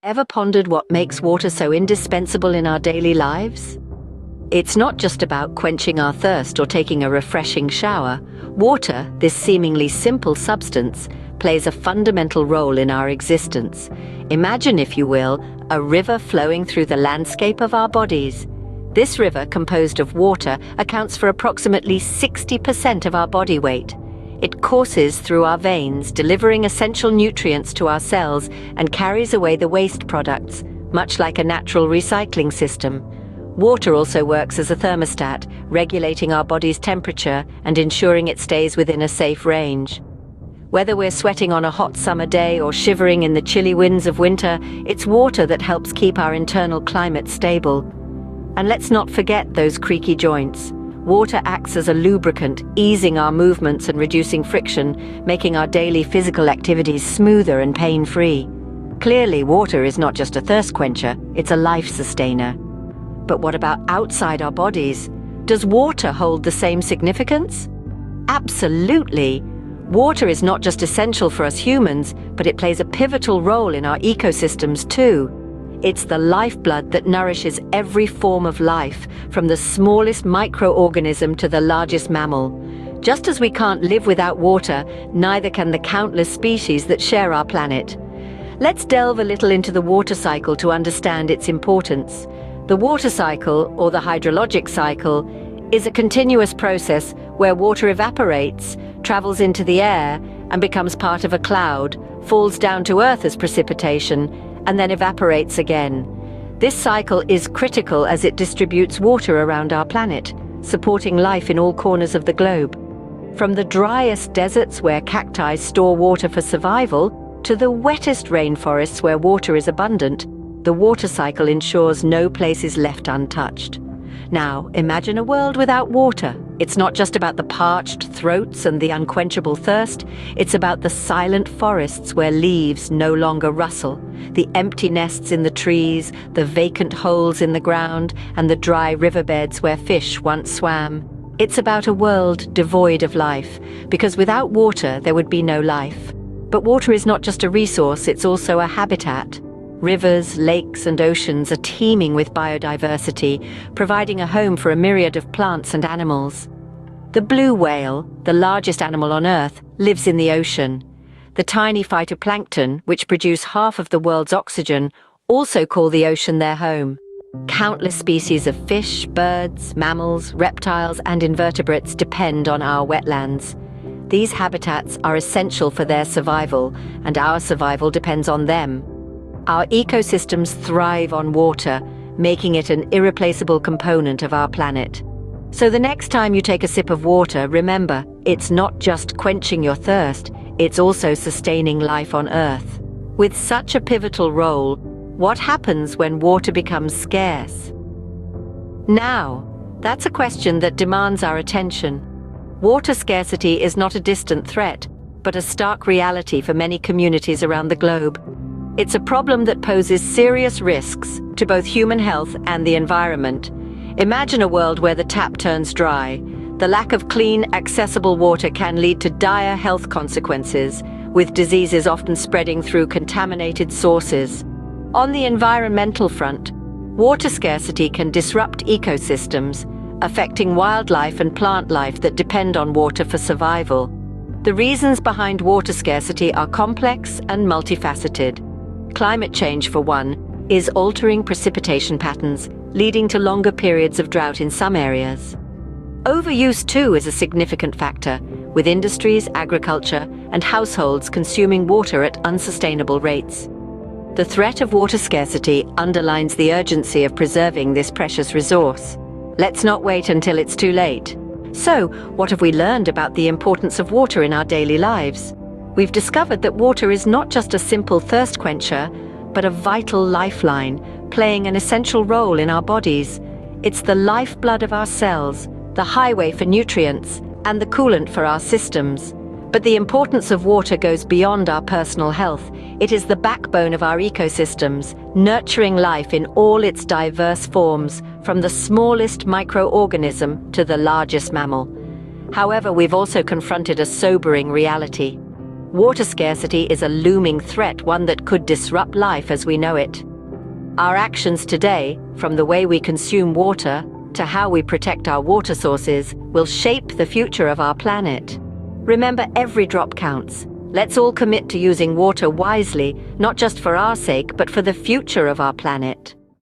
Ever pondered what makes water so indispensable in our daily lives? It's not just about quenching our thirst or taking a refreshing shower. Water, this seemingly simple substance, plays a fundamental role in our existence. Imagine, if you will, a river flowing through the landscape of our bodies. This river, composed of water, accounts for approximately 60% of our body weight. It courses through our veins, delivering essential nutrients to our cells and carries away the waste products, much like a natural recycling system. Water also works as a thermostat, regulating our body's temperature and ensuring it stays within a safe range. Whether we're sweating on a hot summer day or shivering in the chilly winds of winter, it's water that helps keep our internal climate stable. And let's not forget those creaky joints. Water acts as a lubricant, easing our movements and reducing friction, making our daily physical activities smoother and pain-free. Clearly, water is not just a thirst quencher, it's a life sustainer. But what about outside our bodies? Does water hold the same significance? Absolutely! Water is not just essential for us humans, but it plays a pivotal role in our ecosystems too. It's the lifeblood that nourishes every form of life, from the smallest microorganism to the largest mammal. Just as we can't live without water, neither can the countless species that share our planet. Let's delve a little into the water cycle to understand its importance. The water cycle, or the hydrologic cycle, is a continuous process where water evaporates, travels into the air, and becomes part of a cloud, falls down to Earth as precipitation, and then evaporates again. This cycle is critical as it distributes water around our planet, supporting life in all corners of the globe. From the driest deserts where cacti store water for survival, to the wettest rainforests where water is abundant, the water cycle ensures no place is left untouched. Now, imagine a world without water. It's not just about the parched throats and the unquenchable thirst, it's about the silent forests where leaves no longer rustle, the empty nests in the trees, the vacant holes in the ground, and the dry riverbeds where fish once swam. It's about a world devoid of life, because without water there would be no life. But water is not just a resource, it's also a habitat. Rivers, lakes, and oceans are teeming with biodiversity, providing a home for a myriad of plants and animals. The blue whale, the largest animal on Earth, lives in the ocean. The tiny phytoplankton, which produce half of the world's oxygen, also call the ocean their home. Countless species of fish, birds, mammals, reptiles, and invertebrates depend on our wetlands. These habitats are essential for their survival, and our survival depends on them. Our ecosystems thrive on water, making it an irreplaceable component of our planet. So the next time you take a sip of water, remember, it's not just quenching your thirst, it's also sustaining life on Earth. With such a pivotal role, what happens when water becomes scarce? Now, that's a question that demands our attention. Water scarcity is not a distant threat, but a stark reality for many communities around the globe. It's a problem that poses serious risks to both human health and the environment. Imagine a world where the tap turns dry. The lack of clean, accessible water can lead to dire health consequences, with diseases often spreading through contaminated sources. On the environmental front, water scarcity can disrupt ecosystems, affecting wildlife and plant life that depend on water for survival. The reasons behind water scarcity are complex and multifaceted. Climate change, for one, is altering precipitation patterns, leading to longer periods of drought in some areas. Overuse, too, is a significant factor, with industries, agriculture, and households consuming water at unsustainable rates. The threat of water scarcity underlines the urgency of preserving this precious resource. Let's not wait until it's too late. So, what have we learned about the importance of water in our daily lives? We've discovered that water is not just a simple thirst quencher, but a vital lifeline, playing an essential role in our bodies. It's the lifeblood of our cells, the highway for nutrients, and the coolant for our systems. But the importance of water goes beyond our personal health. It is the backbone of our ecosystems, nurturing life in all its diverse forms, from the smallest microorganism to the largest mammal. However, we've also confronted a sobering reality. Water scarcity is a looming threat, one that could disrupt life as we know it. Our actions today, from the way we consume water to how we protect our water sources, will shape the future of our planet. Remember, every drop counts. Let's all commit to using water wisely, not just for our sake, but for the future of our planet.